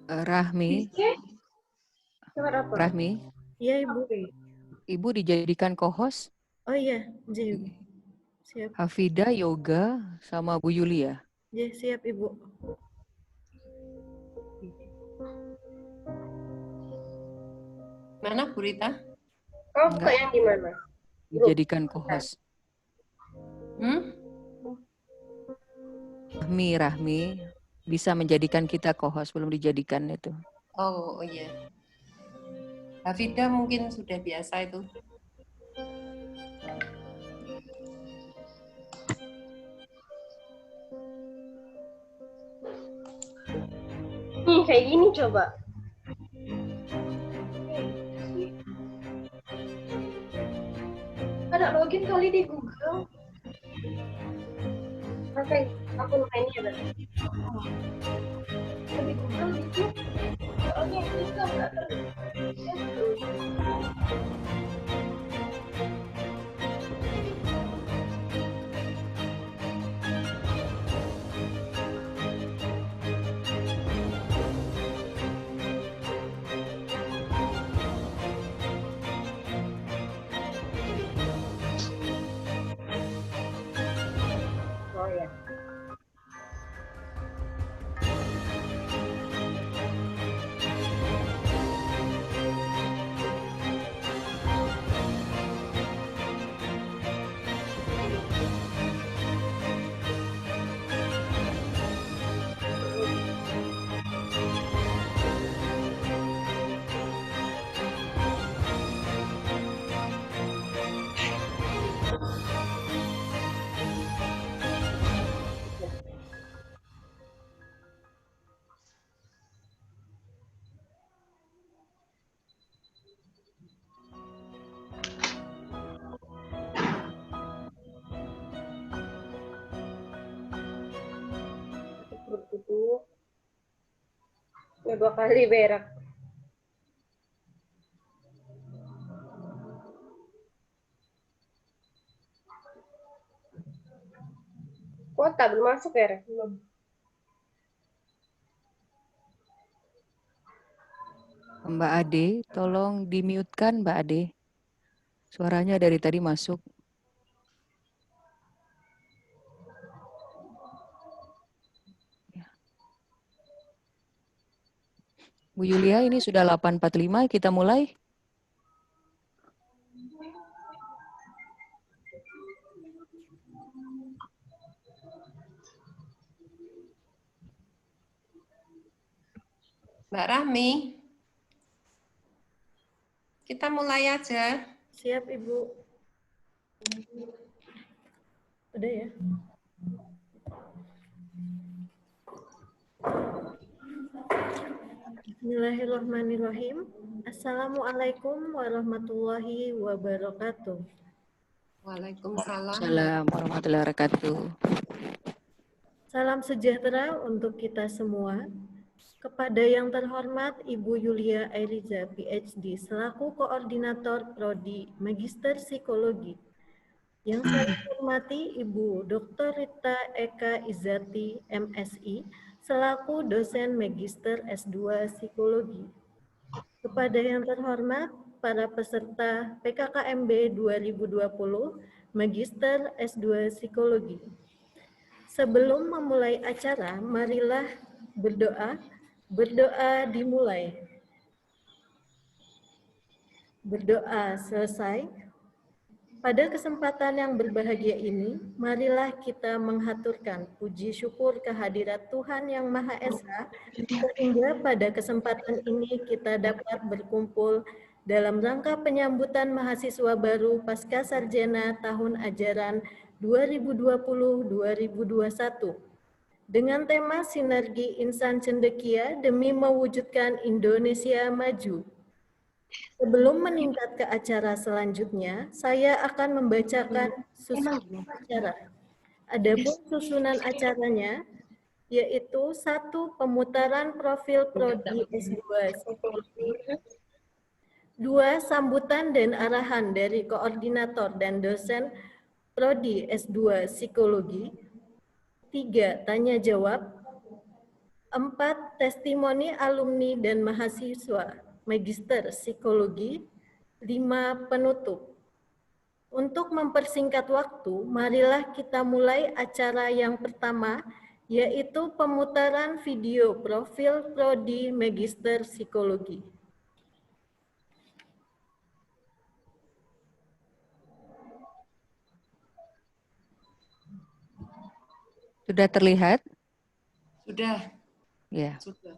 Rahmi, Rahmi, Iya, Ibu. Ibu dijadikan co-host. Oh iya, Ibu. Siap. Hafida, Yoga, sama Bu Yulia. Ya, siap, Ibu. Mana Bu Rita? Kau buka yang di mana? Dijadikan co-host. Rahmi bisa menjadikan kita co-host, belum dijadikan itu. Oh iya. Hafida mungkin sudah biasa itu. Nih kayak gini coba. Ada login kali di Google. Pakai akun lainnya berarti. Di Google itu soalnya itu nggak terus. Oh ya. Dua kali berak. Kuota belum masuk ya? Belum. Mbak Ade, tolong di-mute-kan Mbak Ade. Suaranya dari tadi masuk. Bu Yulia, ini sudah 8.45, kita mulai. Mbak Rahmi, kita mulai aja. Siap, Ibu. Udah ya? Bismillahirrahmanirrahim. Assalamualaikum warahmatullahi wabarakatuh. Waalaikumsalam. Assalamualaikum warahmatullahi wabarakatuh. Salam sejahtera untuk kita semua. Kepada yang terhormat Ibu Yulia Airiza, PhD, selaku Koordinator Prodi Magister Psikologi. Yang saya hormati Ibu Dr. Rita Eka Izati, MSI, selaku dosen Magister S2 Psikologi. Kepada yang terhormat para peserta PKKMB 2020, Magister S2 Psikologi. Sebelum memulai acara, marilah berdoa. Berdoa dimulai. Berdoa selesai. Pada kesempatan yang berbahagia ini, marilah kita menghaturkan puji syukur kehadirat Tuhan Yang Maha Esa, sehingga pada kesempatan ini kita dapat berkumpul dalam rangka penyambutan mahasiswa baru Pasca Sarjana tahun ajaran 2020-2021 dengan tema Sinergi Insan Cendekia demi mewujudkan Indonesia Maju. Sebelum meningkat ke acara selanjutnya, saya akan membacakan susunan acara. Adapun susunan acaranya, yaitu 1. Pemutaran profil Prodi S2 Psikologi. 2. Sambutan dan arahan dari koordinator dan dosen Prodi S2 Psikologi. 3. Tanya jawab. 4. Testimoni alumni dan mahasiswa Magister Psikologi. 5. Penutup. Untuk mempersingkat waktu, marilah kita mulai acara yang pertama, yaitu pemutaran video profil Prodi Magister Psikologi. Sudah terlihat? Sudah. Ya. Sudah.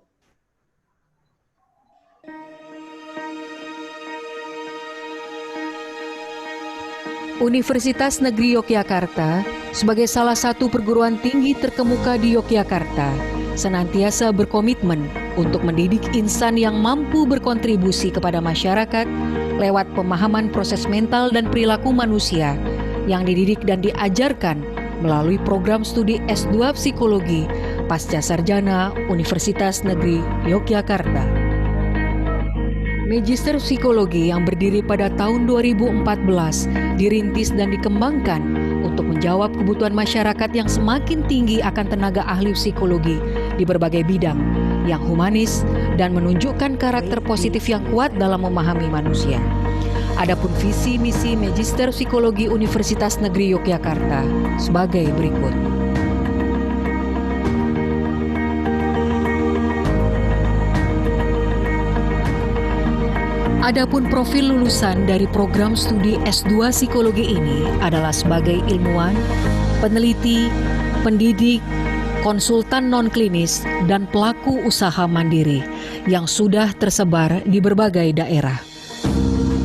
Universitas Negeri Yogyakarta sebagai salah satu perguruan tinggi terkemuka di Yogyakarta senantiasa berkomitmen untuk mendidik insan yang mampu berkontribusi kepada masyarakat lewat pemahaman proses mental dan perilaku manusia yang dididik dan diajarkan melalui program studi S2 Psikologi Pasca Sarjana Universitas Negeri Yogyakarta. Magister Psikologi yang berdiri pada tahun 2014 dirintis dan dikembangkan untuk menjawab kebutuhan masyarakat yang semakin tinggi akan tenaga ahli psikologi di berbagai bidang yang humanis dan menunjukkan karakter positif yang kuat dalam memahami manusia. Adapun visi misi Magister Psikologi Universitas Negeri Yogyakarta sebagai berikut. Adapun profil lulusan dari program studi S2 Psikologi ini adalah sebagai ilmuwan, peneliti, pendidik, konsultan non-klinis, dan pelaku usaha mandiri yang sudah tersebar di berbagai daerah.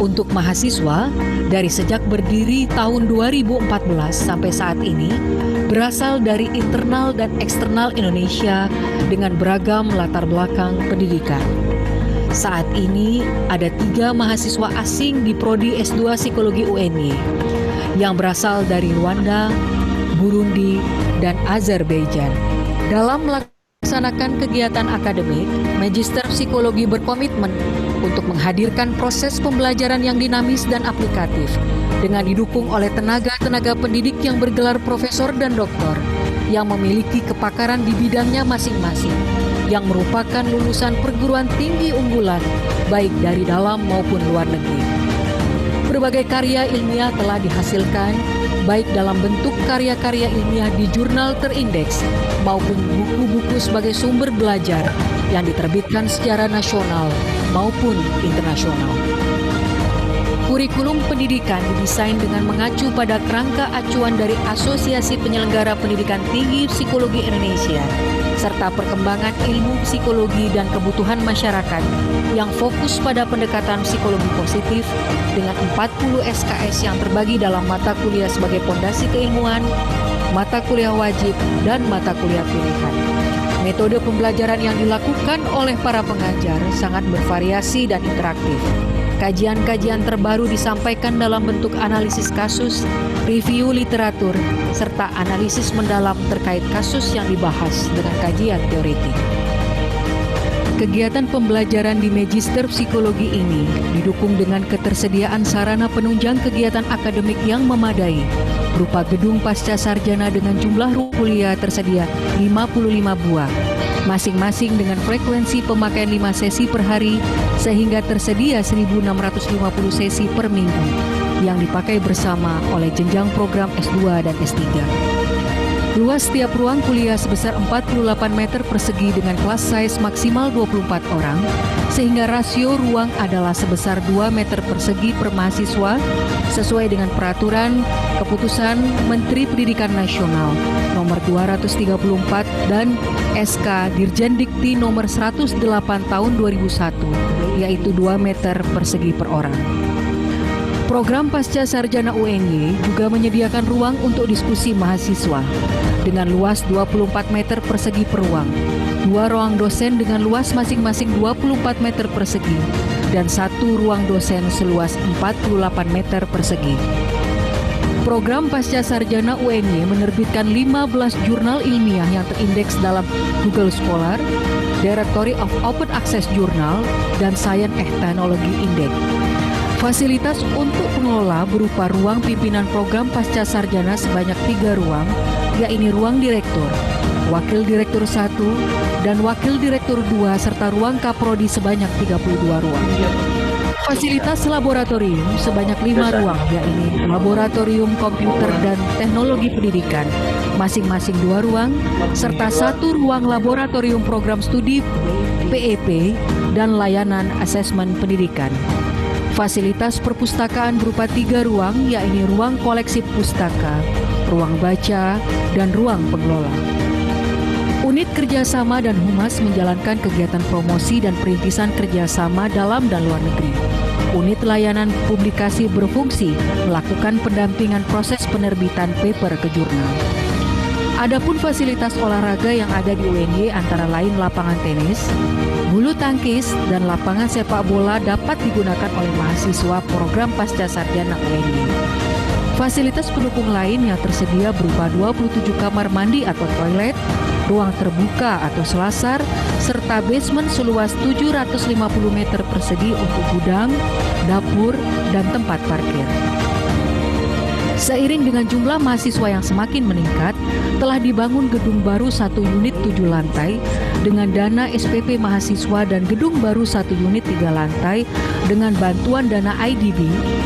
Untuk mahasiswa, dari sejak berdiri tahun 2014 sampai saat ini, berasal dari internal dan eksternal Indonesia dengan beragam latar belakang pendidikan. Saat ini ada 3 mahasiswa asing di Prodi S2 Psikologi UNY yang berasal dari Rwanda, Burundi, dan Azerbaijan. Dalam melaksanakan kegiatan akademik, Magister Psikologi berkomitmen untuk menghadirkan proses pembelajaran yang dinamis dan aplikatif dengan didukung oleh tenaga-tenaga pendidik yang bergelar profesor dan doktor yang memiliki kepakaran di bidangnya masing-masing, yang merupakan lulusan perguruan tinggi unggulan baik dari dalam maupun luar negeri. Berbagai karya ilmiah telah dihasilkan baik dalam bentuk karya-karya ilmiah di jurnal terindeks maupun buku-buku sebagai sumber belajar yang diterbitkan secara nasional maupun internasional. Kurikulum pendidikan didesain dengan mengacu pada kerangka acuan dari Asosiasi Penyelenggara Pendidikan Tinggi Psikologi Indonesia serta perkembangan ilmu psikologi dan kebutuhan masyarakat yang fokus pada pendekatan psikologi positif dengan 40 SKS yang terbagi dalam mata kuliah sebagai pondasi keilmuan, mata kuliah wajib, dan mata kuliah pilihan. Metode pembelajaran yang dilakukan oleh para pengajar sangat bervariasi dan interaktif. Kajian-kajian terbaru disampaikan dalam bentuk analisis kasus, review literatur, serta analisis mendalam terkait kasus yang dibahas dengan kajian teoretik. Kegiatan pembelajaran di Magister Psikologi ini didukung dengan ketersediaan sarana penunjang kegiatan akademik yang memadai, berupa gedung pasca sarjana dengan jumlah ruang kuliah tersedia 55 buah, masing-masing dengan frekuensi pemakaian 5 sesi per hari, sehingga tersedia 1.650 sesi per minggu yang dipakai bersama oleh jenjang program S2 dan S3. Luas setiap ruang kuliah sebesar 48 meter persegi dengan class size maksimal 24 orang, sehingga rasio ruang adalah sebesar 2 meter persegi per mahasiswa sesuai dengan peraturan keputusan Menteri Pendidikan Nasional nomor 234 dan SK Dirjen Dikti nomor 108 tahun 2001, yaitu 2 meter persegi per orang. Program Pasca Sarjana UNY juga menyediakan ruang untuk diskusi mahasiswa dengan luas 24 meter persegi per ruang, 2 ruang dosen dengan luas masing-masing 24 meter persegi, dan 1 ruang dosen seluas 48 meter persegi. Program Pasca Sarjana UNY menerbitkan 15 jurnal ilmiah yang terindeks dalam Google Scholar, Directory of Open Access Journal, dan Science and Technology Index. Fasilitas untuk pengelola berupa ruang pimpinan program pasca sarjana sebanyak 3 ruang, yaitu ruang direktur, Wakil Direktur 1, dan Wakil Direktur 2 serta ruang kaprodi sebanyak 32 ruang. Fasilitas laboratorium sebanyak 5 ruang, yakni Laboratorium Komputer dan Teknologi Pendidikan, masing-masing 2 ruang, serta 1 ruang Laboratorium Program Studi PEP dan Layanan Asesmen Pendidikan. Fasilitas perpustakaan berupa 3 ruang, yakni ruang koleksi pustaka, ruang baca, dan ruang pengelola. Unit kerjasama dan humas menjalankan kegiatan promosi dan perintisan kerjasama dalam dan luar negeri. Unit layanan publikasi berfungsi melakukan pendampingan proses penerbitan paper ke jurnal. Adapun fasilitas olahraga yang ada di UNY antara lain lapangan tenis, bulu tangkis, dan lapangan sepak bola dapat digunakan oleh mahasiswa program pasca sarjana UNY. Fasilitas pendukung lain yang tersedia berupa 27 kamar mandi atau toilet, ruang terbuka atau selasar, serta basement seluas 750 meter persegi untuk gudang, dapur, dan tempat parkir. Seiring dengan jumlah mahasiswa yang semakin meningkat, telah dibangun gedung baru 1 unit 7 lantai dengan dana SPP mahasiswa dan gedung baru 1 unit 3 lantai dengan bantuan dana IDB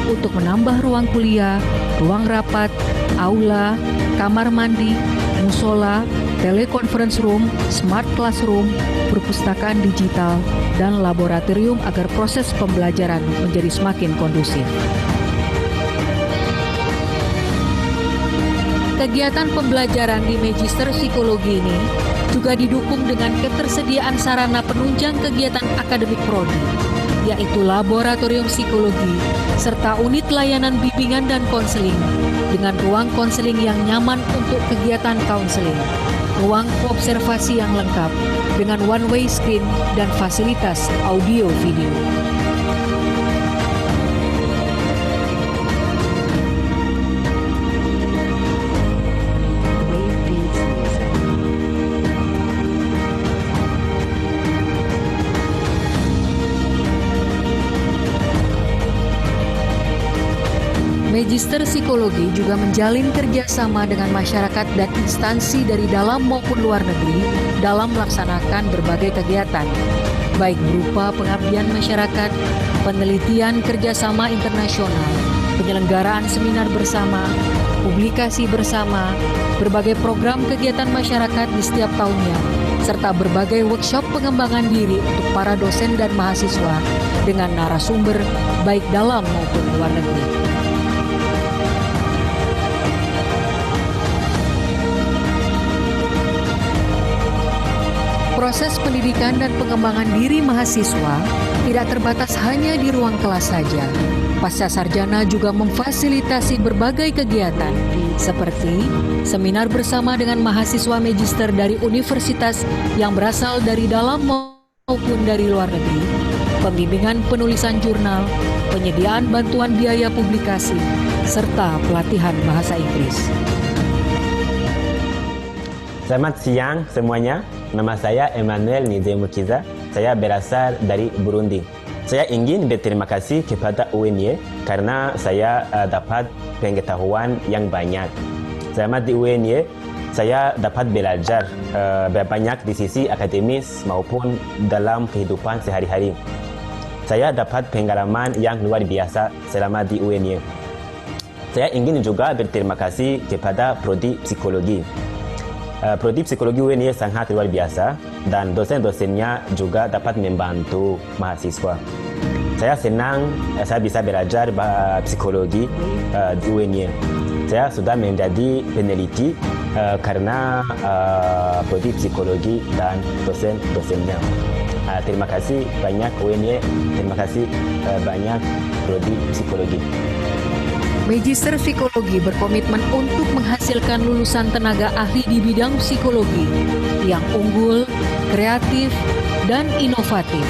untuk menambah ruang kuliah, ruang rapat, aula, kamar mandi, musola, teleconference room, smart classroom, perpustakaan digital, dan laboratorium agar proses pembelajaran menjadi semakin kondusif. Kegiatan pembelajaran di Magister Psikologi ini juga didukung dengan ketersediaan sarana penunjang kegiatan akademik prodi, yaitu laboratorium psikologi, serta unit layanan bimbingan dan konseling, dengan ruang konseling yang nyaman untuk kegiatan konseling, ruang observasi yang lengkap, dengan one-way screen dan fasilitas audio video. Magister Psikologi juga menjalin kerjasama dengan masyarakat dan instansi dari dalam maupun luar negeri dalam melaksanakan berbagai kegiatan, baik berupa pengabdian masyarakat, penelitian kerjasama internasional, penyelenggaraan seminar bersama, publikasi bersama, berbagai program kegiatan masyarakat di setiap tahunnya, serta berbagai workshop pengembangan diri untuk para dosen dan mahasiswa dengan narasumber baik dalam maupun luar negeri. Proses pendidikan dan pengembangan diri mahasiswa tidak terbatas hanya di ruang kelas saja. Pasca sarjana juga memfasilitasi berbagai kegiatan seperti seminar bersama dengan mahasiswa magister dari universitas yang berasal dari dalam maupun dari luar negeri, pembimbingan penulisan jurnal, penyediaan bantuan biaya publikasi, serta pelatihan bahasa Inggris. Selamat siang semuanya. Nama saya Emmanuel Nizemukiza. Saya berasal dari Burundi. Saya ingin berterima kasih kepada UNY karena saya dapat pengetahuan yang banyak. Selama di UNY, saya dapat belajar banyak di sisi akademis maupun dalam kehidupan sehari-hari. Saya dapat pengalaman yang luar biasa selama di UNY. Saya ingin juga berterima kasih kepada Prodi Psikologi. Prodi Psikologi UNY sangat luar biasa dan dosen-dosennya juga dapat membantu mahasiswa. Saya senang saya bisa belajar psikologi di UNY. Saya sudah menjadi peneliti karena Prodi Psikologi dan dosen-dosennya. Terima kasih banyak UNY, terima kasih banyak Prodi Psikologi. Magister Psikologi berkomitmen untuk menghasilkan lulusan tenaga ahli di bidang psikologi yang unggul, kreatif, dan inovatif,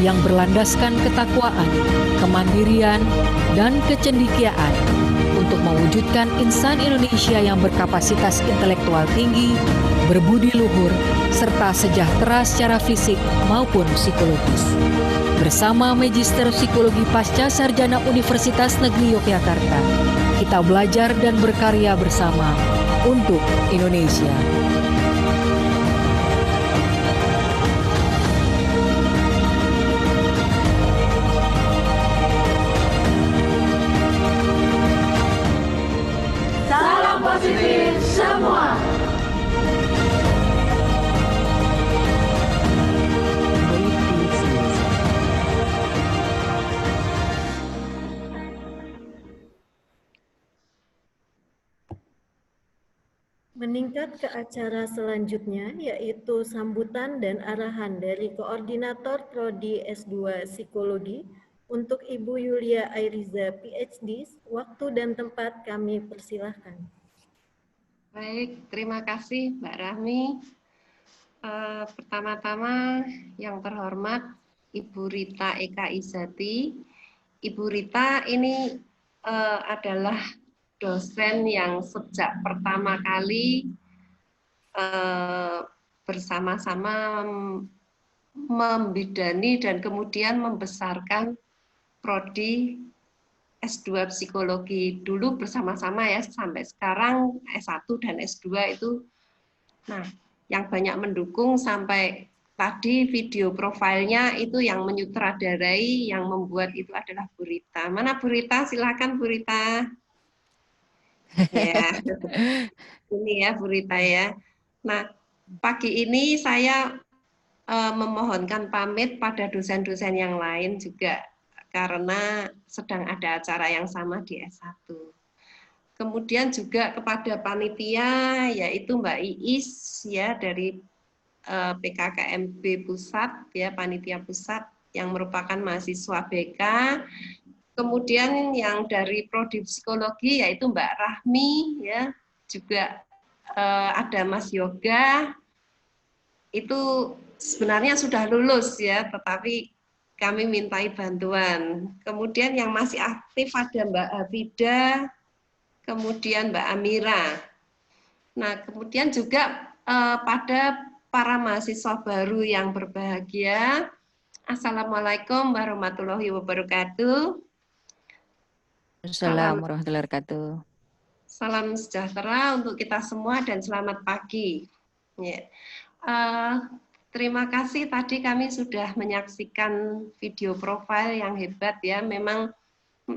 yang berlandaskan ketakwaan, kemandirian, dan kecendikiaan untuk mewujudkan insan Indonesia yang berkapasitas intelektual tinggi, berbudi luhur, serta sejahtera secara fisik maupun psikologis. Bersama Magister Psikologi Pasca Sarjana Universitas Negeri Yogyakarta, kita belajar dan berkarya bersama untuk Indonesia. Meningkat ke acara selanjutnya, yaitu sambutan dan arahan dari Koordinator Prodi S2 Psikologi untuk Ibu Yulia Airiza, PhD. Waktu dan tempat kami persilahkan. Baik, terima kasih Mbak Rahmi. Pertama-tama yang terhormat Ibu Rita Eka Izati. Ibu Rita ini adalah dosen yang sejak pertama kali bersama-sama membidani dan kemudian membesarkan prodi S2 Psikologi dulu bersama-sama ya, sampai sekarang S1 dan S2 itu. Nah, yang banyak mendukung sampai tadi video profilnya itu yang menyutradarai, yang membuat itu adalah Bu Rita. Mana Bu Rita? Silakan Bu Rita. Ya, ini ya Bu Rita ya. Nah, pagi ini saya memohonkan pamit pada dosen-dosen yang lain juga karena sedang ada acara yang sama di S1. Kemudian juga kepada panitia yaitu Mbak Iis ya dari PKKMB Pusat ya, panitia pusat yang merupakan mahasiswa BK. Kemudian yang dari prodi psikologi yaitu Mbak Rahmi ya, juga ada Mas Yoga. Itu sebenarnya sudah lulus ya, tetapi kami mintai bantuan. Kemudian yang masih aktif ada Mbak Hafida, kemudian Mbak Amira. Nah, kemudian juga pada para mahasiswa baru yang berbahagia, Assalamualaikum warahmatullahi wabarakatuh. Assalamualaikum warahmatullahi wabarakatuh. Salam sejahtera untuk kita semua dan selamat pagi. Ya. Terima kasih tadi kami sudah menyaksikan video profil yang hebat ya. Memang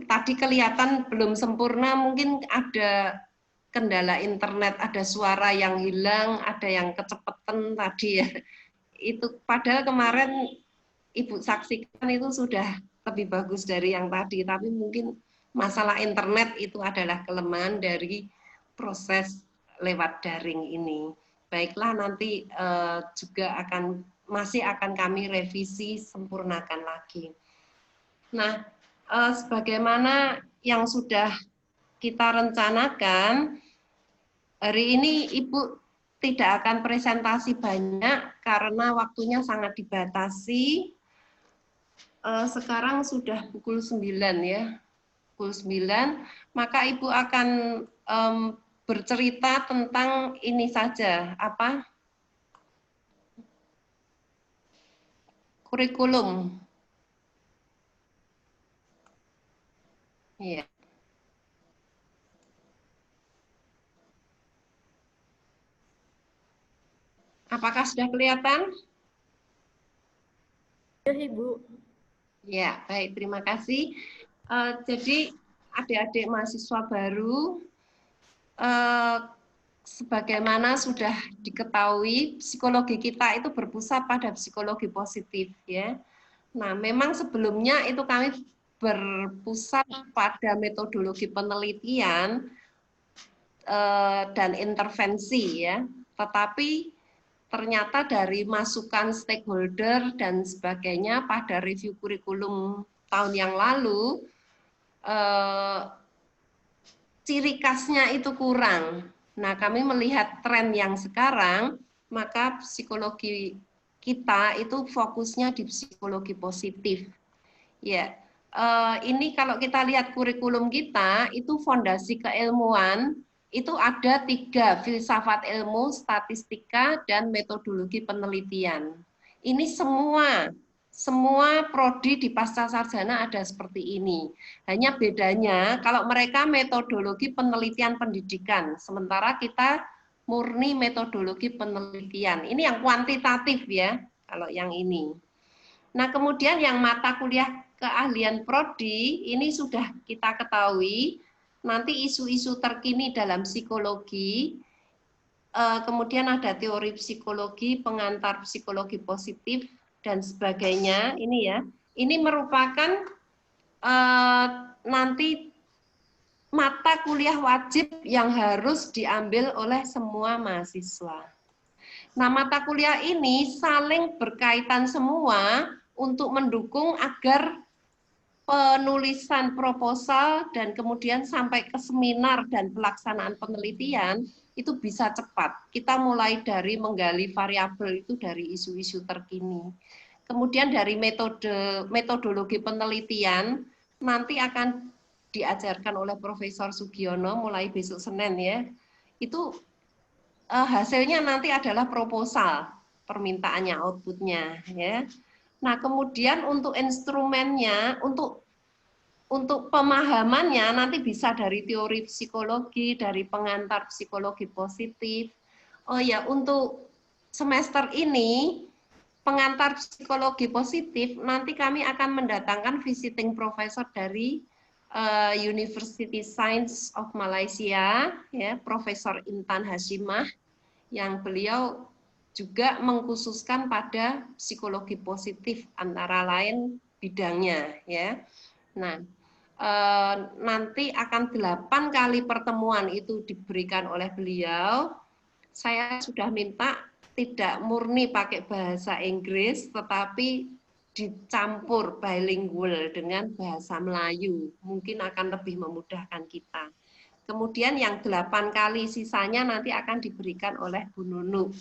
tadi kelihatan belum sempurna, mungkin ada kendala internet, ada suara yang hilang, ada yang kecepatan tadi ya. Itu padahal kemarin Ibu saksikan itu sudah lebih bagus dari yang tadi, tapi mungkin masalah internet itu adalah kelemahan dari proses lewat daring ini. Baiklah, nanti juga masih akan kami revisi, sempurnakan lagi. Nah, sebagaimana yang sudah kita rencanakan, hari ini Ibu tidak akan presentasi banyak karena waktunya sangat dibatasi. Sekarang sudah pukul 9 ya, pukul 9, maka Ibu akan bercerita tentang ini saja, apa? Kurikulum. Iya. Apakah sudah kelihatan? Ya, Ibu. Ya, baik, terima kasih. Jadi adik-adik mahasiswa baru, sebagaimana sudah diketahui, psikologi kita itu berpusat pada psikologi positif ya. Nah, memang sebelumnya itu kami berpusat pada metodologi penelitian dan intervensi ya. Tetapi ternyata dari masukan stakeholder dan sebagainya pada review kurikulum tahun yang lalu, ciri khasnya itu kurang. Nah, kami melihat tren yang sekarang, maka psikologi kita itu fokusnya di psikologi positif. Ya, ini kalau kita lihat kurikulum kita, itu fondasi keilmuan, itu ada 3, filsafat ilmu, statistika, dan metodologi penelitian. Ini semua prodi di pasca sarjana ada seperti ini. Hanya bedanya kalau mereka metodologi penelitian pendidikan, sementara kita murni metodologi penelitian. Ini yang kuantitatif ya, kalau yang ini. Nah, kemudian yang mata kuliah keahlian prodi, ini sudah kita ketahui, nanti isu-isu terkini dalam psikologi, kemudian ada teori psikologi, pengantar psikologi positif, dan sebagainya, ini ya, ini merupakan nanti mata kuliah wajib yang harus diambil oleh semua mahasiswa. Nah, mata kuliah ini saling berkaitan semua untuk mendukung agar penulisan proposal dan kemudian sampai ke seminar dan pelaksanaan penelitian itu bisa cepat. Kita mulai dari menggali variabel itu dari isu-isu terkini. Kemudian dari metodologi penelitian nanti akan diajarkan oleh Profesor Sugiono mulai besok Senin ya. Itu hasilnya nanti adalah proposal, permintaannya, outputnya ya. Nah, kemudian untuk instrumennya, untuk pemahamannya nanti bisa dari teori psikologi, dari pengantar psikologi positif. Oh ya, untuk semester ini pengantar psikologi positif nanti kami akan mendatangkan visiting professor dari University Science of Malaysia, ya, Profesor Intan Hashimah, yang beliau juga mengkhususkan pada psikologi positif antara lain bidangnya ya. Nah, nanti akan 8 kali pertemuan itu diberikan oleh beliau. Saya sudah minta tidak murni pakai bahasa Inggris tetapi dicampur bilingual dengan bahasa Melayu. Mungkin akan lebih memudahkan kita. Kemudian yang 8 kali sisanya nanti akan diberikan oleh Bu Nunu.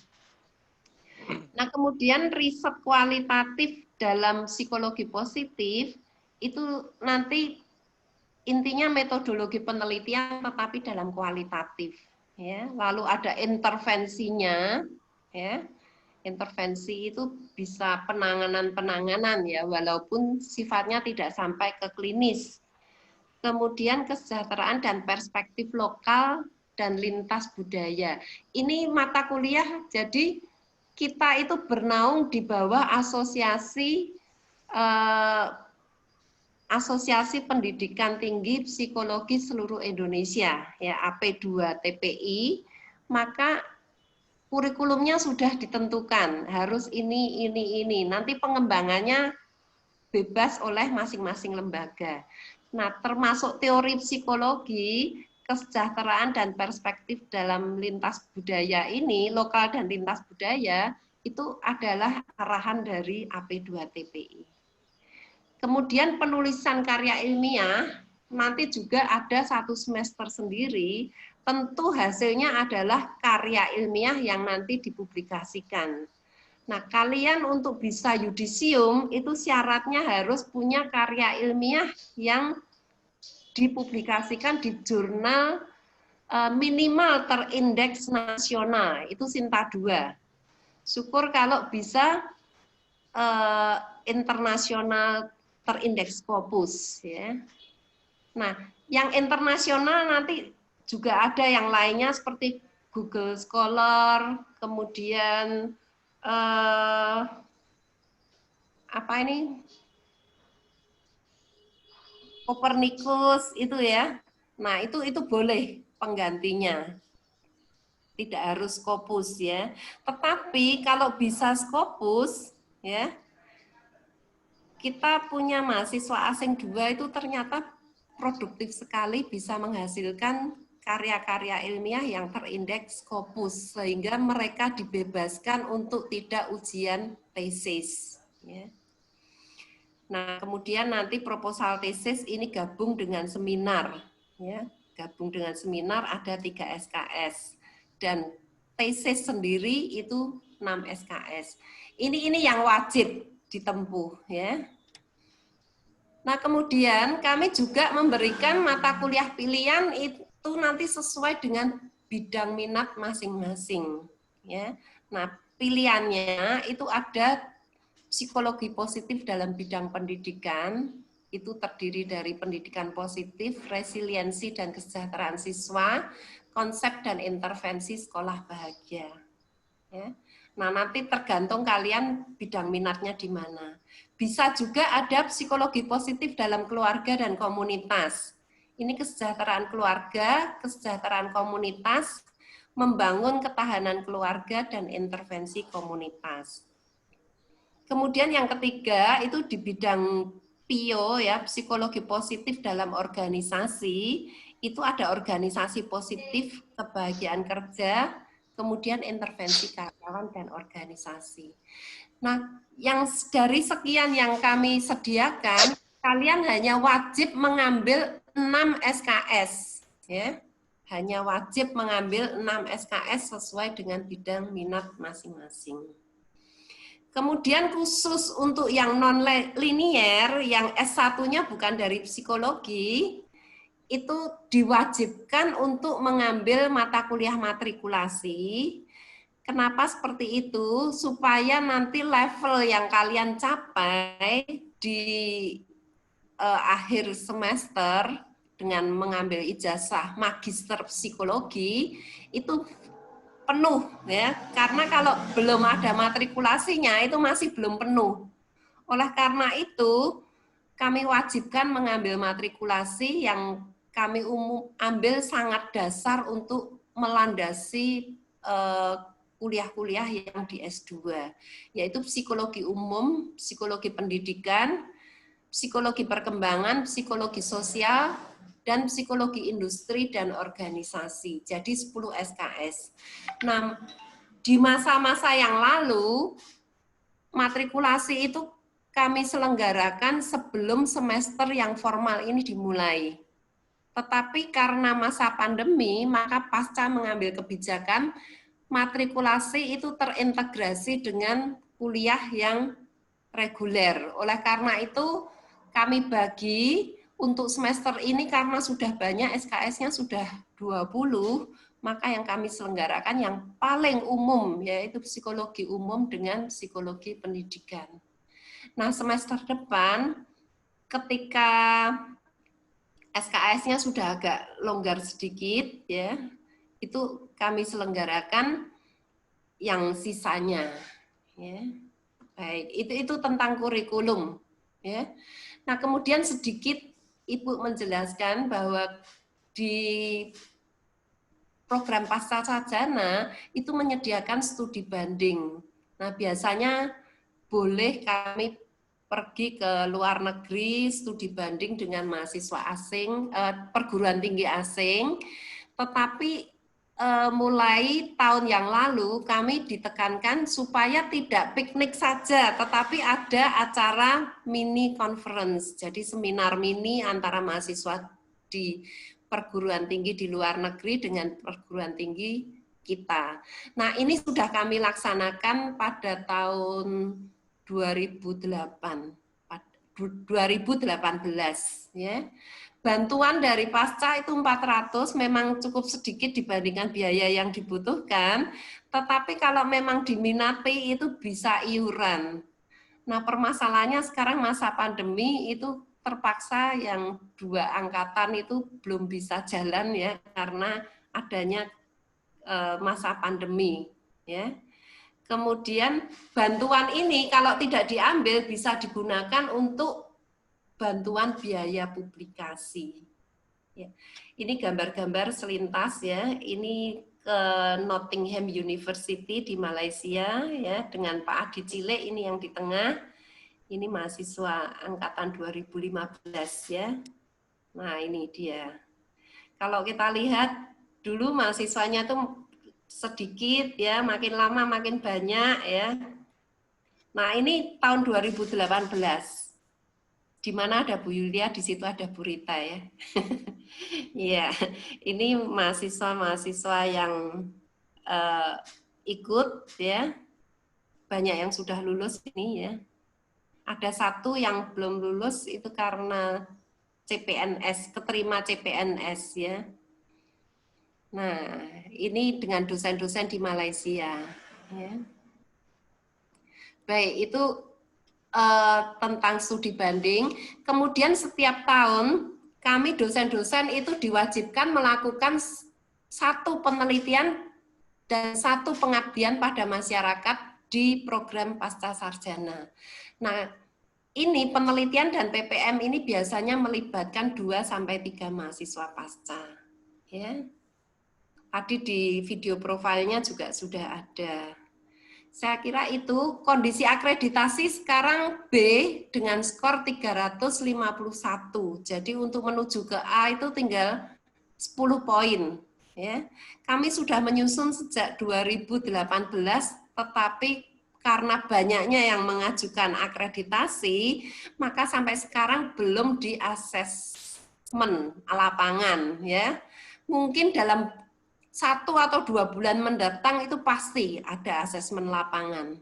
Nah, kemudian riset kualitatif dalam psikologi positif itu nanti intinya metodologi penelitian tetapi dalam kualitatif. Ya. Lalu ada intervensinya, ya. Intervensi itu bisa penanganan ya, walaupun sifatnya tidak sampai ke klinis. Kemudian kesejahteraan dan perspektif lokal dan lintas budaya. Ini mata kuliah, jadi kita itu bernaung di bawah Asosiasi Pendidikan Tinggi Psikologi Seluruh Indonesia, ya AP2 TPI, maka kurikulumnya sudah ditentukan, harus ini. Nanti pengembangannya bebas oleh masing-masing lembaga. Nah, termasuk teori psikologi, kesejahteraan dan perspektif dalam lintas budaya ini, lokal dan lintas budaya, itu adalah arahan dari AP2 TPI. Kemudian penulisan karya ilmiah, nanti juga ada 1 semester sendiri, tentu hasilnya adalah karya ilmiah yang nanti dipublikasikan. Nah, kalian untuk bisa yudisium itu syaratnya harus punya karya ilmiah yang dipublikasikan di jurnal minimal terindeks nasional, itu Sinta 2. Syukur kalau bisa internasional terindeks Scopus ya. Nah, yang internasional nanti juga ada yang lainnya seperti Google Scholar, kemudian Copernicus itu ya. Nah, itu boleh penggantinya. Tidak harus Scopus ya. Tetapi kalau bisa Scopus ya, kita punya mahasiswa asing 2 itu ternyata produktif sekali, bisa menghasilkan karya-karya ilmiah yang terindeks Scopus sehingga mereka dibebaskan untuk tidak ujian tesis ya. Nah, kemudian nanti proposal tesis ini gabung dengan seminar ya. Gabung dengan seminar ada 3 SKS dan tesis sendiri itu 6 SKS. Ini yang wajib ditempuh ya. Nah, kemudian kami juga memberikan mata kuliah pilihan itu nanti sesuai dengan bidang minat masing-masing ya. Nah, pilihannya itu ada psikologi positif dalam bidang pendidikan, itu terdiri dari pendidikan positif, resiliensi dan kesejahteraan siswa, konsep dan intervensi sekolah bahagia. Ya. Nah, nanti tergantung kalian bidang minatnya di mana. Bisa juga ada psikologi positif dalam keluarga dan komunitas. Ini kesejahteraan keluarga, kesejahteraan komunitas, membangun ketahanan keluarga dan intervensi komunitas. Kemudian yang ketiga itu di bidang PIO ya, psikologi positif dalam organisasi, itu ada organisasi positif, kebahagiaan kerja, kemudian intervensi karyawan dan organisasi. Nah, yang dari sekian yang kami sediakan, kalian hanya wajib mengambil 6 SKS ya. Hanya wajib mengambil 6 SKS sesuai dengan bidang minat masing-masing. Kemudian khusus untuk yang non-linier, yang S1-nya bukan dari psikologi, itu diwajibkan untuk mengambil mata kuliah matrikulasi. Kenapa seperti itu? Supaya nanti level yang kalian capai di akhir semester dengan mengambil ijazah magister psikologi, itu penuh ya, karena kalau belum ada matrikulasinya itu masih belum penuh. Oleh karena itu kami wajibkan mengambil matrikulasi yang kami ambil sangat dasar untuk melandasi kuliah-kuliah yang di S2, yaitu psikologi umum, psikologi pendidikan, psikologi perkembangan, psikologi sosial, dan psikologi industri dan organisasi. Jadi 10 SKS. Nah, di masa-masa yang lalu, matrikulasi itu kami selenggarakan sebelum semester yang formal ini dimulai. Tetapi karena masa pandemi, maka pasca mengambil kebijakan, matrikulasi itu terintegrasi dengan kuliah yang reguler. Oleh karena itu, kami bagi untuk semester ini karena sudah banyak SKS-nya sudah 20, maka yang kami selenggarakan yang paling umum yaitu psikologi umum dengan psikologi pendidikan. Nah, semester depan ketika SKS-nya sudah agak longgar sedikit ya, itu kami selenggarakan yang sisanya ya. Baik, itu tentang kurikulum ya. Nah, kemudian sedikit Ibu menjelaskan bahwa di program pasca sarjana itu menyediakan studi banding. Nah, biasanya boleh kami pergi ke luar negeri studi banding dengan mahasiswa asing, perguruan tinggi asing, tetapi mulai tahun yang lalu kami ditekankan supaya tidak piknik saja, tetapi ada acara mini conference, jadi seminar mini antara mahasiswa di perguruan tinggi di luar negeri dengan perguruan tinggi kita. Nah, ini sudah kami laksanakan pada tahun 2018 ya. Bantuan dari pasca itu 400, memang cukup sedikit dibandingkan biaya yang dibutuhkan, tetapi kalau memang diminati itu bisa iuran. Nah, permasalahannya sekarang masa pandemi itu terpaksa yang 2 angkatan itu belum bisa jalan ya, karena adanya masa pandemi ya. Kemudian bantuan ini kalau tidak diambil bisa digunakan untuk bantuan biaya publikasi. Ya. Ini gambar-gambar selintas ya. Ini ke Nottingham University di Malaysia ya, dengan Pak Adi Cile ini yang di tengah. Ini mahasiswa angkatan 2015 ya. Nah, ini dia. Kalau kita lihat dulu mahasiswanya tuh sedikit ya, makin lama makin banyak ya. Nah, ini tahun 2018. Di mana ada Bu Yulia, di situ ada Bu Rita ya. Ya, ini mahasiswa-mahasiswa yang ikut ya. Banyak yang sudah lulus ini ya. Ada satu yang belum lulus itu karena CPNS, keterima CPNS ya. Nah, ini dengan dosen-dosen di Malaysia ya. Baik, itu tentang studi banding. Kemudian setiap tahun kami dosen-dosen itu diwajibkan melakukan 1 penelitian dan 1 pengabdian pada masyarakat di program pasca sarjana. Nah, ini penelitian dan PPM ini biasanya melibatkan 2-3 mahasiswa pasca. Ya. Tadi di video profilnya juga sudah ada. Saya kira itu kondisi akreditasi sekarang B dengan skor 351. Jadi untuk menuju ke A itu tinggal 10 poin. Ya. Kami sudah menyusun sejak 2018, tetapi karena banyaknya yang mengajukan akreditasi, maka sampai sekarang belum di asesmen lapangan. Ya. Mungkin dalam 1 atau 2 bulan mendatang itu pasti ada asesmen lapangan.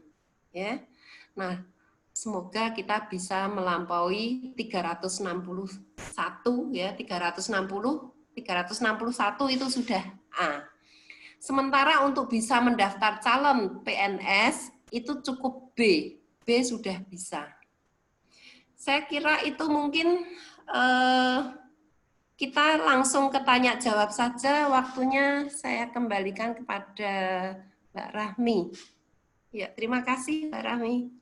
Ya. Nah, semoga kita bisa melampaui 361 ya, 361 itu sudah A. Sementara untuk bisa mendaftar calon PNS itu cukup B. B sudah bisa. Saya kira itu mungkin kita langsung ke tanya jawab saja, waktunya saya kembalikan kepada Mbak Rahmi. Ya, terima kasih Mbak Rahmi.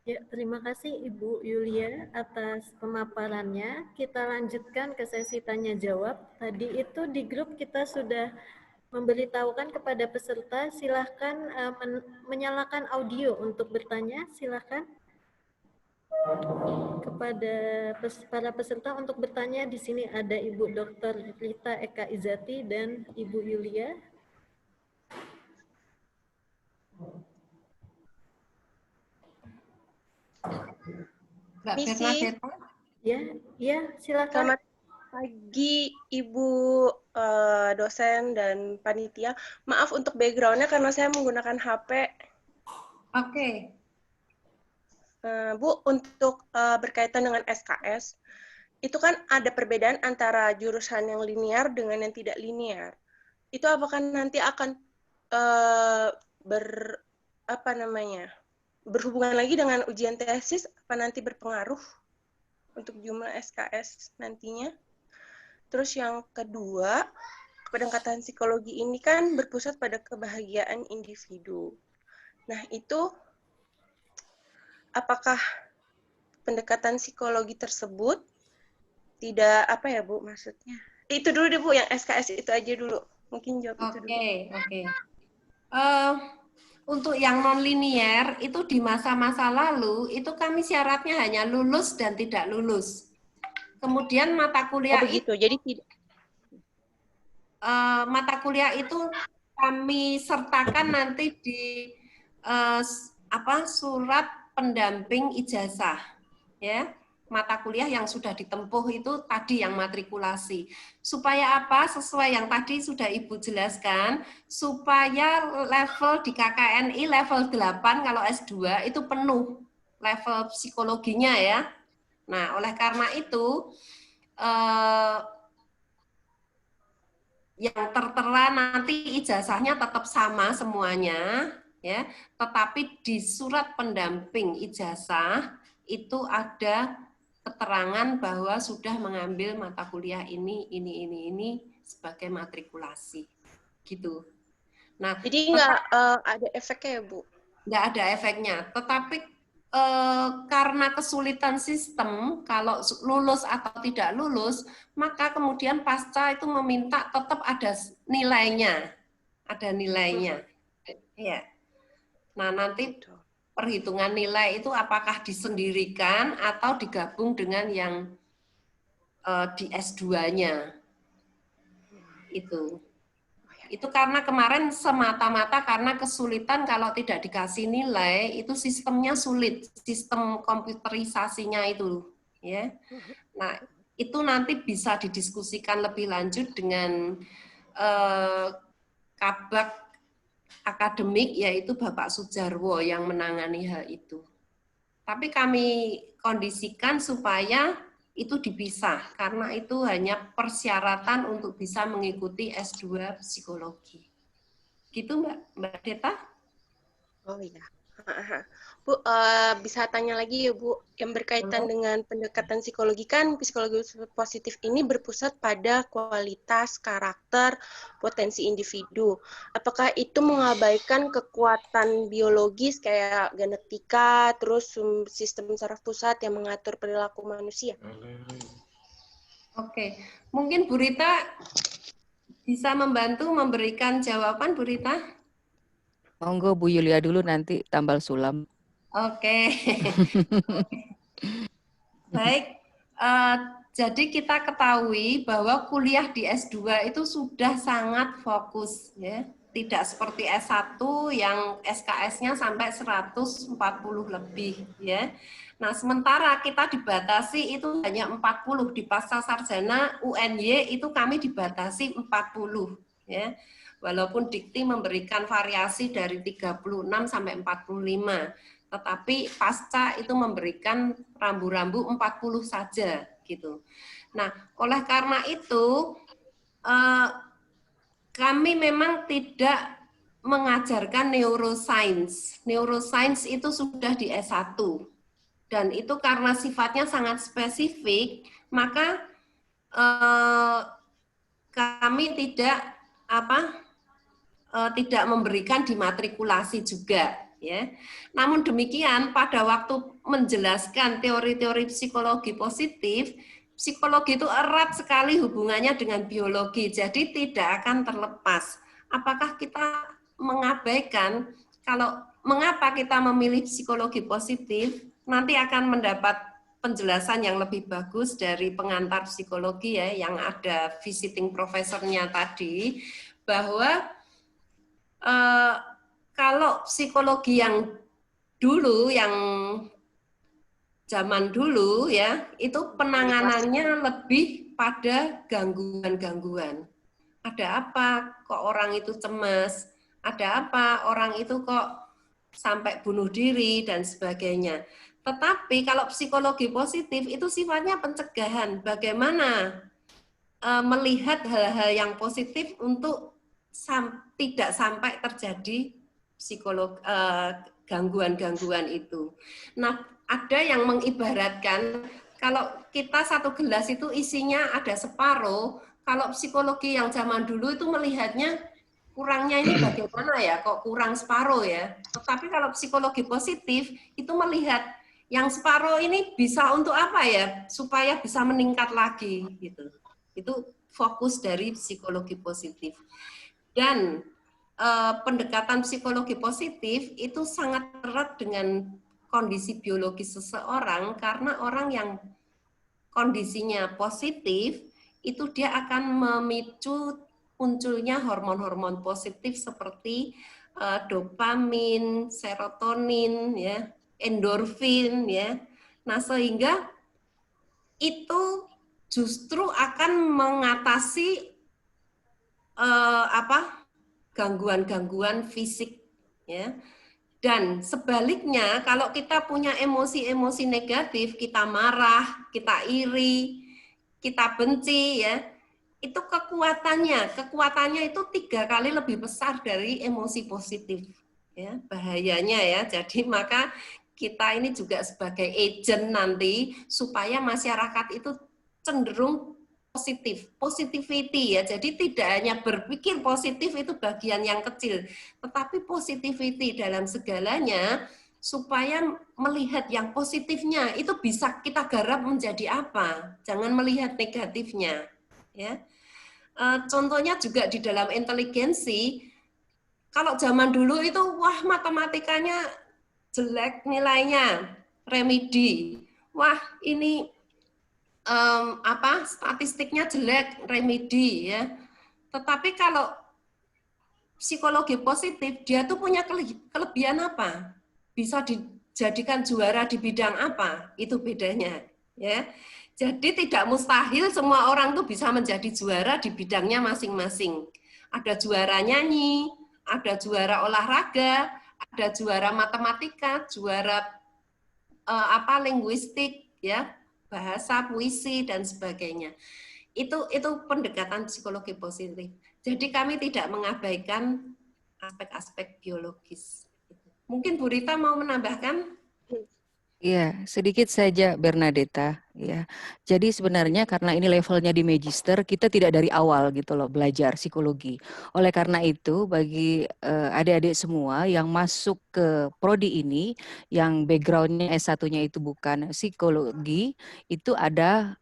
Ya, terima kasih Ibu Yulia atas pemaparannya. Kita lanjutkan ke sesi tanya jawab. Tadi itu di grup kita sudah memberitahukan kepada peserta, silahkan menyalakan audio untuk bertanya, silahkan. Kepada para peserta untuk bertanya, di sini ada Ibu Dr. Rita Eka Izati dan Ibu Yulia. Mbak Bernadetta. Ya, silakan. Selamat pagi Ibu dosen dan panitia. Maaf untuk background-nya karena saya menggunakan HP. Oke. Bu, untuk berkaitan dengan SKS, itu kan ada perbedaan antara jurusan yang linear dengan yang tidak linear. Itu apakah nanti akan berhubungan lagi dengan ujian tesis, apa nanti berpengaruh untuk jumlah SKS nantinya? Terus yang kedua, pendekatan psikologi ini kan berpusat pada kebahagiaan individu. Nah, itu apakah pendekatan psikologi tersebut tidak Bu maksudnya? Itu dulu deh Bu, yang SKS itu aja dulu. Mungkin jawab itu dulu. Oke. Untuk yang non-linier itu di masa-masa lalu itu kami syaratnya hanya lulus dan tidak lulus. Kemudian mata kuliah Jadi tidak. Mata kuliah itu kami sertakan nanti di surat pendamping ijazah, ya. Mata kuliah yang sudah ditempuh itu tadi yang matrikulasi. Supaya apa? Sesuai yang tadi sudah Ibu jelaskan, supaya level di KKNI level 8 kalau S2 itu penuh level psikologinya ya. Nah, oleh karena itu yang tertera nanti ijazahnya tetap sama semuanya ya, tetapi di surat pendamping ijazah itu ada keterangan bahwa sudah mengambil mata kuliah ini sebagai matrikulasi, gitu. Nah, jadi nggak ada efeknya ya Bu? Nggak ada efeknya, tetapi karena kesulitan sistem, kalau lulus atau tidak lulus, maka kemudian pasca itu meminta tetap ada nilainya, ya. Nah, nanti perhitungan nilai itu apakah disendirikan atau digabung dengan yang di S2-nya. Itu karena kemarin semata-mata karena kesulitan kalau tidak dikasih nilai, itu sistemnya sulit, sistem komputerisasinya itu. Ya. Nah, itu nanti bisa didiskusikan lebih lanjut dengan Kabak akademik, yaitu Bapak Sujarwo yang menangani hal itu. Tapi kami kondisikan supaya itu dipisah, karena itu hanya persyaratan untuk bisa mengikuti S2 psikologi. Gitu Mbak Deta? Oh iya. Bu, bisa tanya lagi ya Bu, yang berkaitan dengan pendekatan psikologi kan, psikologi positif ini berpusat pada kualitas, karakter, potensi individu. Apakah itu mengabaikan kekuatan biologis kayak genetika, terus sistem saraf pusat yang mengatur perilaku manusia? Oke, mungkin Bu Rita bisa membantu memberikan jawaban, Bu Rita? Monggo Bu Yulia dulu, nanti tambal sulam. Oke. Baik, jadi kita ketahui bahwa kuliah di S2 itu sudah sangat fokus, ya. Tidak seperti S1 yang SKS-nya sampai 140 lebih, ya. Nah, sementara kita dibatasi itu hanya 40 di pasca sarjana UNY itu kami dibatasi 40, ya. Walaupun Dikti memberikan variasi dari 36 sampai 45. Tetapi pasca itu memberikan rambu-rambu 40 saja gitu. Nah, oleh karena itu kami memang tidak mengajarkan neuroscience. Neuroscience itu sudah di S1. Dan itu karena sifatnya sangat spesifik, maka kami tidak memberikan dimatrikulasi juga. Ya. Namun demikian, pada waktu menjelaskan teori-teori psikologi positif, psikologi itu erat sekali hubungannya dengan biologi, jadi tidak akan terlepas. Apakah kita mengabaikan, kalau mengapa kita memilih psikologi positif, nanti akan mendapat penjelasan yang lebih bagus dari pengantar psikologi ya, yang ada visiting professornya tadi, bahwa kalau psikologi yang dulu, yang zaman dulu ya, itu penanganannya lebih pada gangguan-gangguan. Ada apa kok orang itu cemas? Ada apa orang itu kok sampai bunuh diri dan sebagainya. Tetapi kalau psikologi positif itu sifatnya pencegahan. Bagaimana melihat hal-hal yang positif untuk tidak sampai terjadi gangguan-gangguan itu. Nah, ada yang mengibaratkan kalau kita satu gelas itu isinya ada separuh, kalau psikologi yang zaman dulu itu melihatnya kurangnya ini bagaimana ya, kok kurang separuh ya. Tetapi kalau psikologi positif itu melihat yang separuh ini bisa untuk apa ya, supaya bisa meningkat lagi gitu. Itu fokus dari psikologi positif. Dan pendekatan psikologi positif itu sangat erat dengan kondisi biologis seseorang, karena orang yang kondisinya positif itu dia akan memicu munculnya hormon-hormon positif seperti dopamin, serotonin, ya, endorfin, ya. Nah, sehingga itu justru akan mengatasi gangguan-gangguan fisik, ya. Dan sebaliknya, kalau kita punya emosi-emosi negatif, kita marah, kita iri, kita benci, ya, itu kekuatannya itu 3 kali lebih besar dari emosi positif, ya, bahayanya ya. Jadi maka kita ini juga sebagai agent nanti supaya masyarakat itu cenderung positif, positivity ya. Jadi tidak hanya berpikir positif itu bagian yang kecil, tetapi positivity dalam segalanya supaya melihat yang positifnya itu bisa kita garap menjadi apa. Jangan melihat negatifnya, ya. Contohnya juga di dalam inteligensi, kalau zaman dulu itu wah matematikanya jelek nilainya, remedi. Wah, ini statistiknya jelek, remedi ya. Tetapi kalau psikologi positif, dia tuh punya kelebihan apa? Bisa dijadikan juara di bidang apa? Itu bedanya, ya. Jadi tidak mustahil semua orang tuh bisa menjadi juara di bidangnya masing-masing. Ada juara nyanyi, ada juara olahraga, ada juara matematika, juara linguistik, ya, bahasa, puisi dan sebagainya. Itu pendekatan psikologi positif. Jadi kami tidak mengabaikan aspek-aspek biologis. Mungkin Bu Rita mau menambahkan? Iya, sedikit saja Bernadetta. Ya, jadi sebenarnya karena ini levelnya di magister, kita tidak dari awal gitu loh belajar psikologi. Oleh karena itu, bagi adik-adik semua yang masuk ke prodi ini, yang backgroundnya S1-nya itu bukan psikologi, itu ada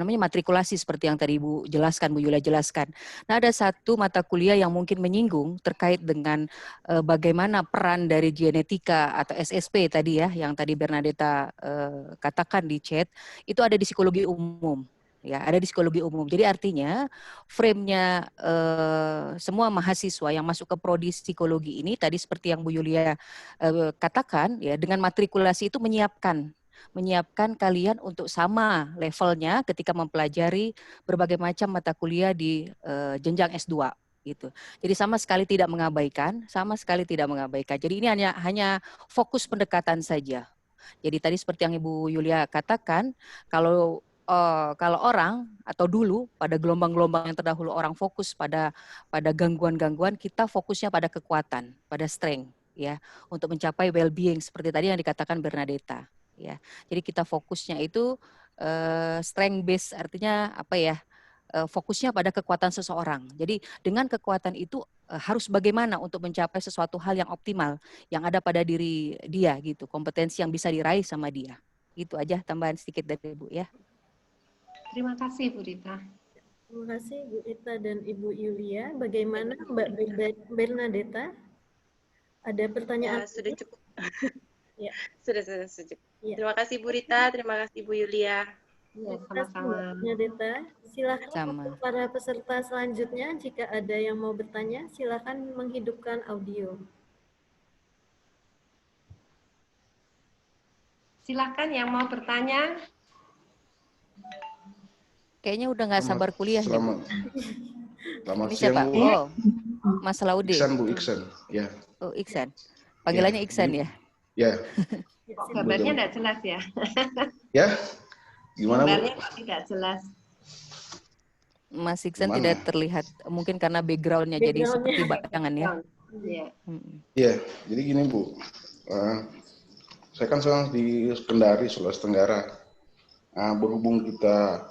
matrikulasi seperti yang tadi Bu jelaskan, Bu Yula jelaskan. Nah, ada satu mata kuliah yang mungkin menyinggung terkait dengan bagaimana peran dari genetika atau SSP tadi ya, yang tadi Bernadetta katakan di chat, itu ada di psikologi umum. Ya, ada di psikologi umum. Jadi artinya frame-nya semua mahasiswa yang masuk ke prodi psikologi ini tadi seperti yang Bu Yulia katakan ya, dengan matrikulasi itu menyiapkan kalian untuk sama levelnya ketika mempelajari berbagai macam mata kuliah di jenjang S2 gitu. Jadi sama sekali tidak mengabaikan. Jadi ini hanya fokus pendekatan saja. Jadi tadi seperti yang Ibu Yulia katakan, kalau orang atau dulu pada gelombang-gelombang yang terdahulu orang fokus pada gangguan-gangguan, kita fokusnya pada kekuatan, pada strength ya, untuk mencapai well-being seperti tadi yang dikatakan Bernadetta ya. Jadi kita fokusnya itu strength based, artinya apa ya? Fokusnya pada kekuatan seseorang. Jadi dengan kekuatan itu harus bagaimana untuk mencapai sesuatu hal yang optimal yang ada pada diri dia gitu, kompetensi yang bisa diraih sama dia. Itu aja tambahan sedikit dari Ibu ya. Terima kasih Bu Rita. Terima kasih Bu Rita dan Ibu Yulia. Bagaimana Mbak Bernadetta? Ada pertanyaan? Sudah cukup. Ya. Sudah cukup. Ya. Terima kasih Bu Rita, terima kasih Bu Yulia. Ya, sama-sama. Bernadetta, silakan Sama. untuk para peserta selanjutnya, jika ada yang mau bertanya, silakan menghidupkan audio. Silakan yang mau bertanya. Kayaknya udah nggak sabar kuliah nih Bu. Selamat Ini siang siapa? Bu. Oh, Mas Laude. Iksan Bu, Iksan. Ya. Oh, Iksan. Panggilannya Iksan ya? Ya. Gambarnya tidak jelas ya? Ya. Gimana Bu? Gambarnya tidak jelas. Mas Iksan tidak terlihat, mungkin karena background-nya jadi seperti bayangan ya. Iya. Iya, jadi gini Bu. Saya kan sekarang di Kendari, Sulawesi Tenggara. Berhubung kita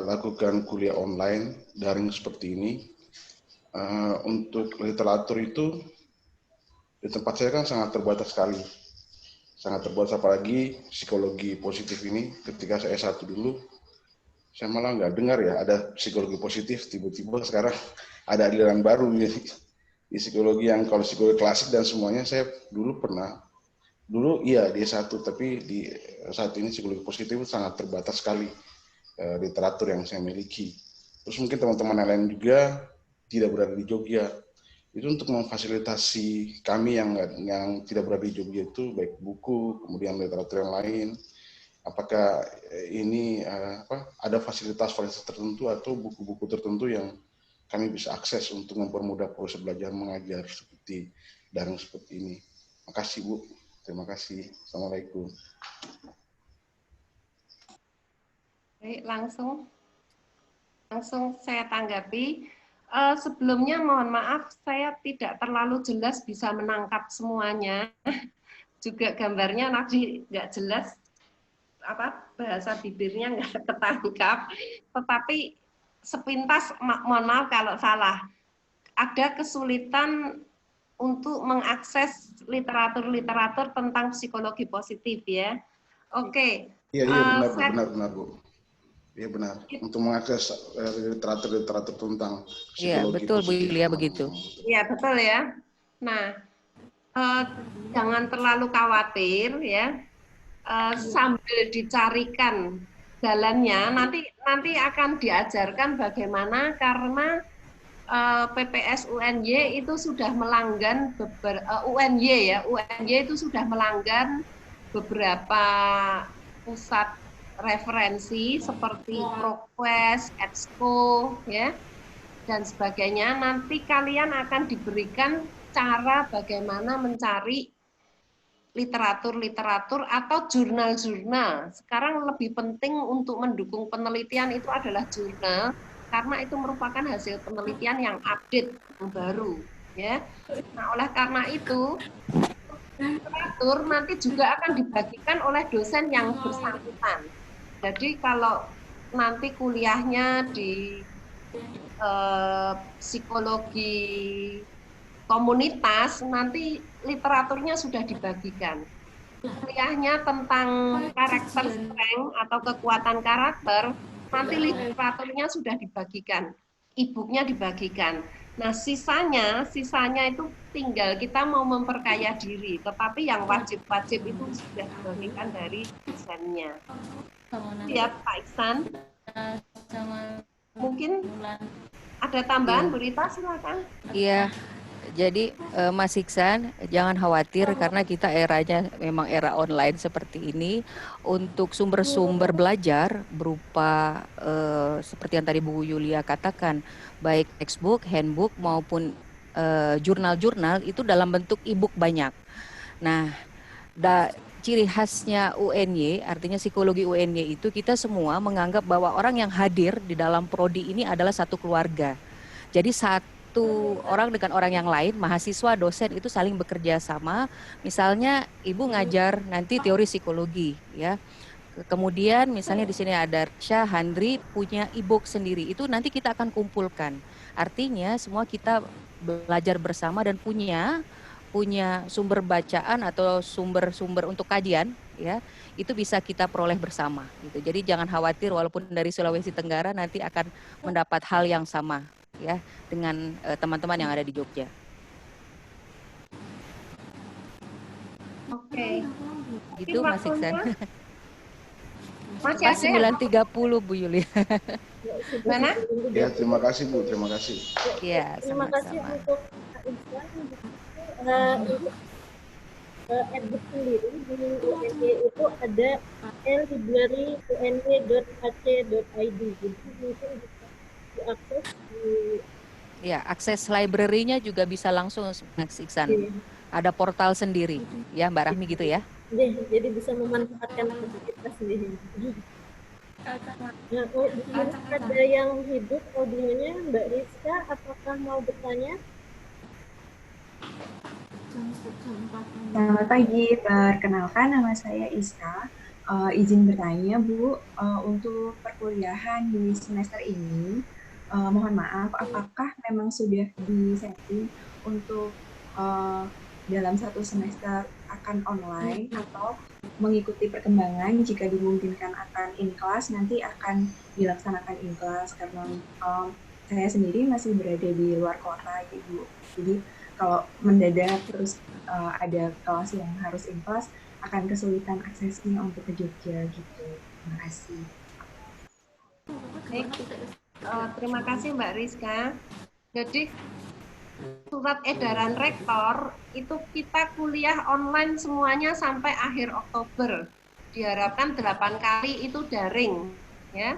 lakukan kuliah online daring seperti ini, untuk literatur itu di tempat saya kan sangat terbatas sekali. Sangat terbatas, apalagi psikologi positif ini. Ketika saya S1 dulu, saya malah nggak dengar ya ada psikologi positif. Tiba-tiba sekarang ada aliran baru di psikologi, yang kalau psikologi klasik dan semuanya saya dulu pernah. Dulu iya di S1, tapi di saat ini psikologi positif sangat terbatas sekali literatur yang saya miliki. Terus mungkin teman-teman yang lain juga tidak berada di Jogja. Itu untuk memfasilitasi kami yang tidak berada di Jogja itu, baik buku, kemudian literatur yang lain. Apakah ini ada fasilitas-fasilitas tertentu atau buku-buku tertentu yang kami bisa akses untuk mempermudah proses belajar mengajar seperti daring seperti ini. Makasih Bu. Terima kasih. Assalamualaikum. Baik, langsung saya tanggapi. Sebelumnya mohon maaf, saya tidak terlalu jelas bisa menangkap semuanya. Juga gambarnya nanti nggak jelas, bahasa bibirnya nggak ketangkap. Tetapi sepintas, mohon maaf kalau salah. Ada kesulitan untuk mengakses literatur tentang psikologi positif ya. Oke. Iya benar Bu. Iya benar. Untuk mengakses literatur tentang psikologi. Iya betul Bu Yulia begitu. Iya betul ya. Nah, jangan terlalu khawatir ya. Sambil dicarikan jalannya, nanti akan diajarkan bagaimana, karena PPS UNY itu sudah melanggan UNY itu sudah melanggan beberapa pusat referensi seperti ProQuest, EBSCO ya dan sebagainya. Nanti kalian akan diberikan cara bagaimana mencari literatur atau jurnal-jurnal. Sekarang lebih penting untuk mendukung penelitian itu adalah jurnal, karena itu merupakan hasil penelitian yang update, yang baru, ya. Nah, oleh karena itu literatur nanti juga akan dibagikan oleh dosen yang bersangkutan. Jadi kalau nanti kuliahnya di psikologi komunitas, nanti literaturnya sudah dibagikan. Kuliahnya tentang karakter strength atau kekuatan karakter, nanti literaturnya sudah dibagikan, e-booknya dibagikan. Nah, sisanya itu tinggal kita mau memperkaya diri, tetapi yang wajib-wajib itu sudah dibagikan dari dosennya. Siap, Pak Iksan? Mungkin ada tambahan, Bu Rita, silakan. Iya, jadi Mas Iksan, jangan khawatir karena kita eranya memang era online seperti ini. Untuk sumber-sumber belajar berupa seperti yang tadi Bu Yulia katakan, baik textbook, handbook maupun jurnal-jurnal itu dalam bentuk e-book banyak. Nah, ciri khasnya UNY, artinya psikologi UNY itu kita semua menganggap bahwa orang yang hadir di dalam prodi ini adalah satu keluarga. Jadi satu orang dengan orang yang lain, mahasiswa, dosen itu saling bekerja sama. Misalnya Ibu ngajar nanti teori psikologi, ya. Kemudian misalnya di sini ada Syah, Handri punya e-book sendiri. Itu nanti kita akan kumpulkan. Artinya semua kita belajar bersama dan punya sumber bacaan atau sumber-sumber untuk kajian, ya, itu bisa kita peroleh bersama gitu. Jadi jangan khawatir walaupun dari Sulawesi Tenggara nanti akan mendapat hal yang sama ya dengan teman-teman yang ada di Jogja. Oke. Gitu Mas Iksan. Masih Pas 9.30 Bu Yulia. Mana? Ya, terima kasih Bu, terima kasih. Ya, Terima kasih sama-sama. untuk Kak Iksan. Edbook sendiri di UNY itu ada library.uny.ac.id, jadi mungkin bisa diakses di Ya, akses library-nya juga bisa langsung Mas Iksan. Ada portal sendiri, ya Mbak Rahmi gitu ya. jadi bisa memanfaatkan fasilitas sendiri. Nah, di sini ada yang hidup audionya, Mbak Rizka, apakah mau bertanya? Selamat pagi, perkenalkan nama saya Iska. Izin bertanya Bu, untuk perkuliahan di semester ini, mohon maaf, apakah memang sudah disetting untuk dalam satu semester akan online atau mengikuti perkembangan jika dimungkinkan akan in class nanti akan dilaksanakan in class karena saya sendiri masih berada di luar kota Ibu. Jadi kalau mendadak terus ada kelas yang harus in class akan kesulitan aksesnya untuk ke Jogja gitu. Terima kasih. Baik. Terima kasih Mbak Rizka. Jadi surat edaran rektor itu kita kuliah online semuanya sampai akhir Oktober. Diharapkan 8 kali itu daring, ya.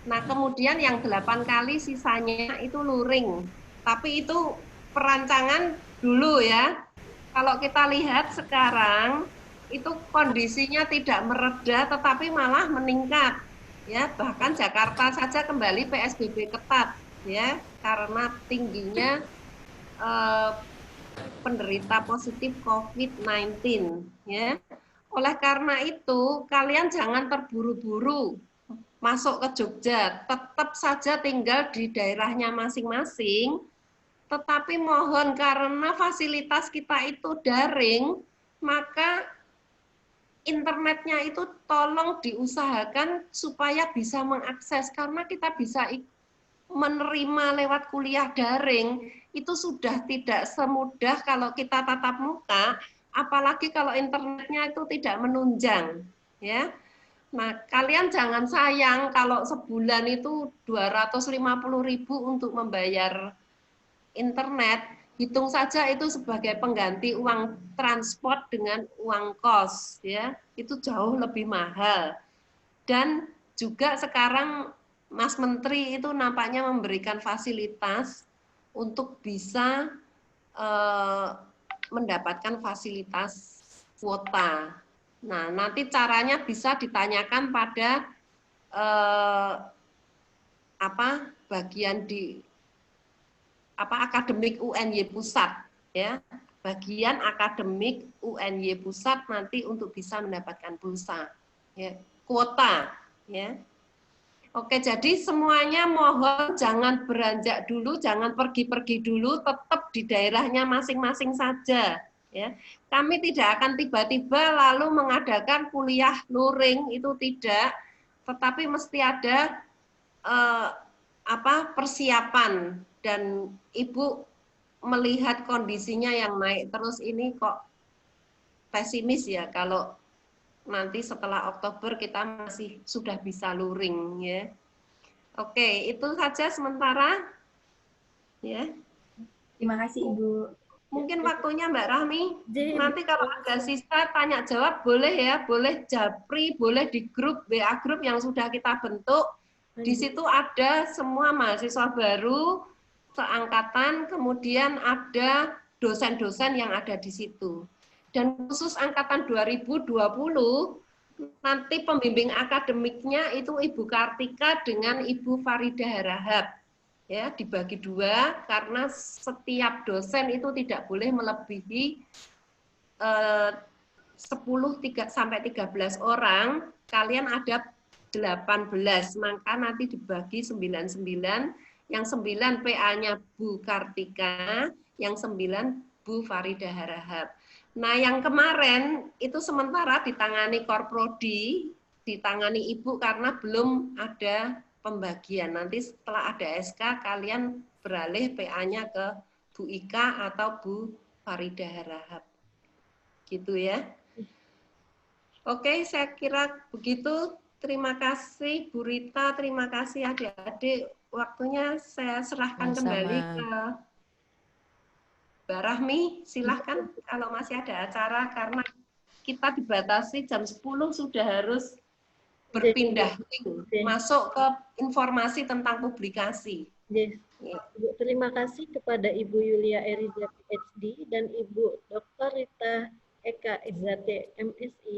Nah, kemudian yang 8 kali sisanya itu luring. Tapi itu perancangan dulu ya. Kalau kita lihat sekarang itu kondisinya tidak mereda tetapi malah meningkat. Ya, bahkan Jakarta saja kembali PSBB ketat ya karena tingginya penderita positif COVID-19 ya. Oleh karena itu, kalian jangan terburu-buru masuk ke Jogja, tetap saja tinggal di daerahnya masing-masing, tetapi mohon karena fasilitas kita itu daring, maka internetnya itu tolong diusahakan supaya bisa mengakses, karena kita bisa menerima lewat kuliah daring itu sudah tidak semudah kalau kita tatap muka, apalagi kalau internetnya itu tidak menunjang, ya. Nah, kalian jangan sayang kalau sebulan itu 250.000 untuk membayar internet, hitung saja itu sebagai pengganti uang transport dengan uang kos, ya. Itu jauh lebih mahal. Dan juga sekarang Mas Menteri itu nampaknya memberikan fasilitas untuk bisa mendapatkan fasilitas kuota. Nah, nanti caranya bisa ditanyakan pada bagian di akademik UNY pusat, ya, bagian akademik UNY Pusat nanti untuk bisa mendapatkan pulsa, ya, kuota, ya. Oke, jadi semuanya mohon jangan beranjak dulu, jangan pergi-pergi dulu, tetap di daerahnya masing-masing saja. Ya, kami tidak akan tiba-tiba lalu mengadakan kuliah luring, itu tidak, tetapi mesti ada persiapan, dan Ibu melihat kondisinya yang naik terus ini kok pesimis ya kalau nanti setelah Oktober kita masih sudah bisa luring, ya. Oke, itu saja sementara, ya. Terima kasih Ibu. Mungkin waktunya Mbak Rahmi. Nanti kalau ada sisa tanya jawab boleh ya, boleh japri, boleh di grup WA grup yang sudah kita bentuk. Di situ ada semua mahasiswa baru seangkatan, kemudian ada dosen-dosen yang ada di situ. Dan khusus angkatan 2020 nanti pembimbing akademiknya itu Ibu Kartika dengan Ibu Farida Harahap. Ya, dibagi dua karena setiap dosen itu tidak boleh melebihi 10 sampai 13 orang, kalian ada 18, maka nanti dibagi 99, yang 9 PA-nya Bu Kartika, yang 9 Bu Farida Harahap. Nah, yang kemarin itu sementara ditangani Korprodi, ditangani Ibu karena belum ada pembagian. Nanti setelah ada SK, kalian beralih PA-nya ke Bu Ika atau Bu Farida Harahap. Gitu ya. Oke, saya kira begitu. Terima kasih Bu Rita, terima kasih adik-adik. Waktunya saya serahkan kembali ke Mbak Rahmi. Silahkan kalau masih ada acara, karena kita dibatasi jam 10 sudah harus berpindah masuk ke informasi tentang publikasi. Terima kasih kepada Ibu Yulia Eriza PhD dan Ibu Dr. Rita Eka SHT MSI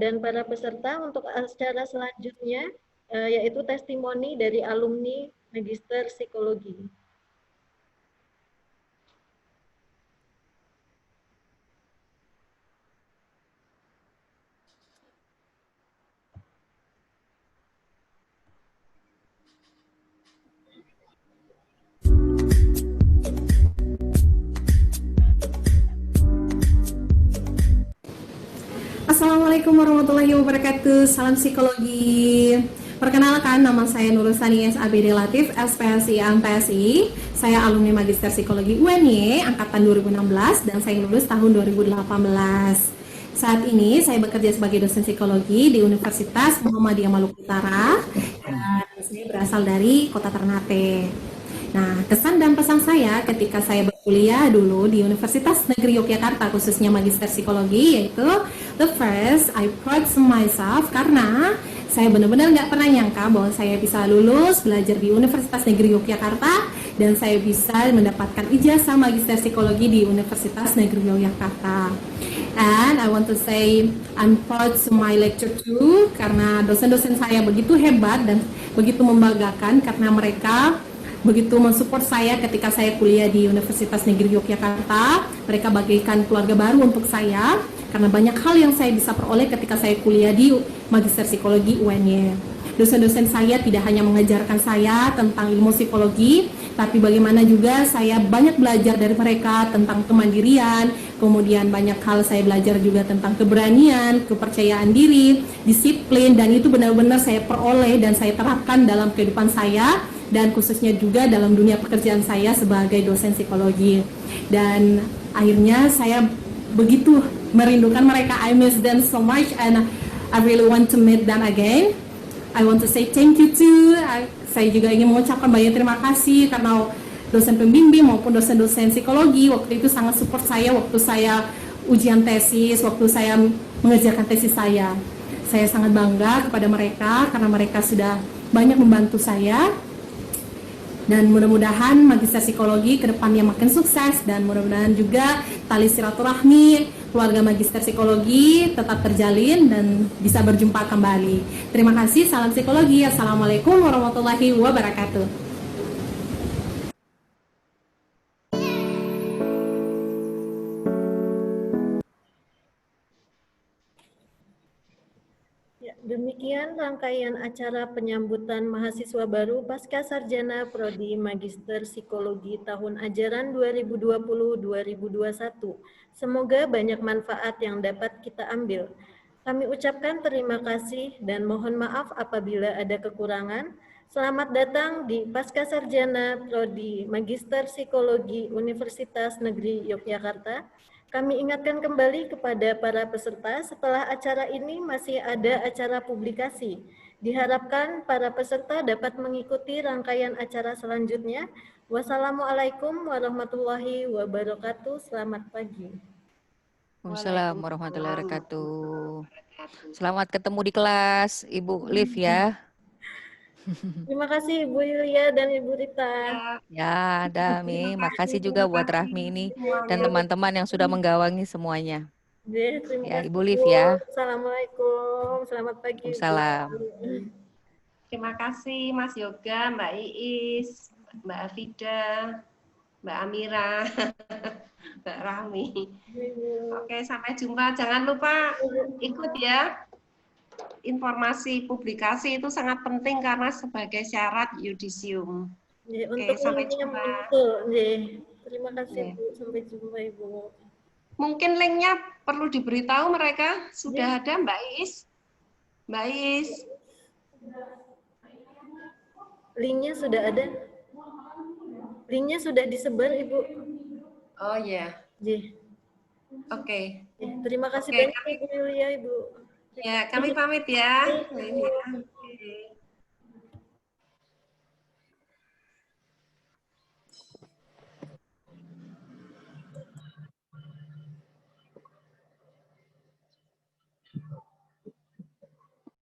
dan para peserta untuk acara selanjutnya yaitu testimoni dari alumni Magister Psikologi. Assalamualaikum warahmatullahi wabarakatuh. Salam psikologi. Perkenalkan, nama saya Nurulsani SABD Latif, SPSI MPSI. Saya alumni Magister Psikologi UNY angkatan 2016 dan saya lulus tahun 2018. Saat ini saya bekerja sebagai dosen psikologi di Universitas Muhammadiyah Maluku Utara dan saya berasal dari Kota Ternate. Nah, kesan dan pesan saya ketika saya berkuliah dulu di Universitas Negeri Yogyakarta, khususnya Magister Psikologi, yaitu the first, I proud of myself, karena saya benar-benar nggak pernah nyangka bahwa saya bisa lulus belajar di Universitas Negeri Yogyakarta dan saya bisa mendapatkan ijazah Magister Psikologi di Universitas Negeri Yogyakarta. And I want to say I'm proud to my lecture too, karena dosen-dosen saya begitu hebat dan begitu membanggakan karena mereka begitu mensupport saya ketika saya kuliah di Universitas Negeri Yogyakarta. Mereka bagikan keluarga baru untuk saya karena banyak hal yang saya bisa peroleh ketika saya kuliah di Magister Psikologi UNY. Dosen-dosen saya tidak hanya mengajarkan saya tentang ilmu psikologi, tapi bagaimana juga saya banyak belajar dari mereka tentang kemandirian, kemudian banyak hal saya belajar juga tentang keberanian, kepercayaan diri, disiplin, dan itu benar-benar saya peroleh dan saya terapkan dalam kehidupan saya, dan khususnya juga dalam dunia pekerjaan saya sebagai dosen psikologi. Dan akhirnya saya begitu merindukan mereka. I miss them so much and I really want to meet them again. I want to say thank you too. Saya juga ingin mengucapkan banyak terima kasih karena dosen pembimbing maupun dosen-dosen psikologi waktu itu sangat support saya waktu saya ujian tesis, waktu saya mengerjakan tesis saya. Saya sangat bangga kepada mereka karena mereka sudah banyak membantu saya. Dan mudah-mudahan Magister Psikologi ke depannya makin sukses dan mudah-mudahan juga tali silaturahmi keluarga Magister Psikologi tetap terjalin dan bisa berjumpa kembali. Terima kasih, salam psikologi. Assalamualaikum warahmatullahi wabarakatuh. demikian rangkaian acara penyambutan mahasiswa baru Pasca Sarjana Prodi Magister Psikologi tahun ajaran 2020-2021. Semoga banyak manfaat yang dapat kita ambil. Kami ucapkan terima kasih dan mohon maaf apabila ada kekurangan. Selamat datang di Pasca Sarjana Prodi Magister Psikologi Universitas Negeri Yogyakarta. Kami ingatkan kembali kepada para peserta, setelah acara ini masih ada acara publikasi. Diharapkan para peserta dapat mengikuti rangkaian acara selanjutnya. Wassalamualaikum warahmatullahi wabarakatuh. Selamat pagi. Waalaikumsalam warahmatullahi wabarakatuh. Selamat ketemu di kelas, Ibu Liv ya. Terima kasih Ibu Yulia dan Ibu Rita. Ya, Dami. Makasih juga buat Rahmi ini dan teman-teman yang sudah menggawangi semuanya. Terima Ya, kasih, Ibu Liv Bu. ya. Assalamualaikum. Selamat pagi. Salam. Terima kasih Mas Yoga, Mbak Iis, Mbak Afida, Mbak Amira, Mbak Rahmi. Oke, sampai jumpa. Jangan lupa ikut ya. Informasi publikasi itu sangat penting karena sebagai syarat yudisium. Oke, sampai jumpa. Terima kasih Bu. Sampai jumpa Ibu. Mungkin linknya perlu diberitahu mereka. Sudah ada Mbak Iis? Mbak Iis? Linknya sudah ada. Linknya sudah disebar Ibu. Oh ya. Oke. Terima kasih banyak Ibu Yulia, Ibu. Ya, kami pamit ya.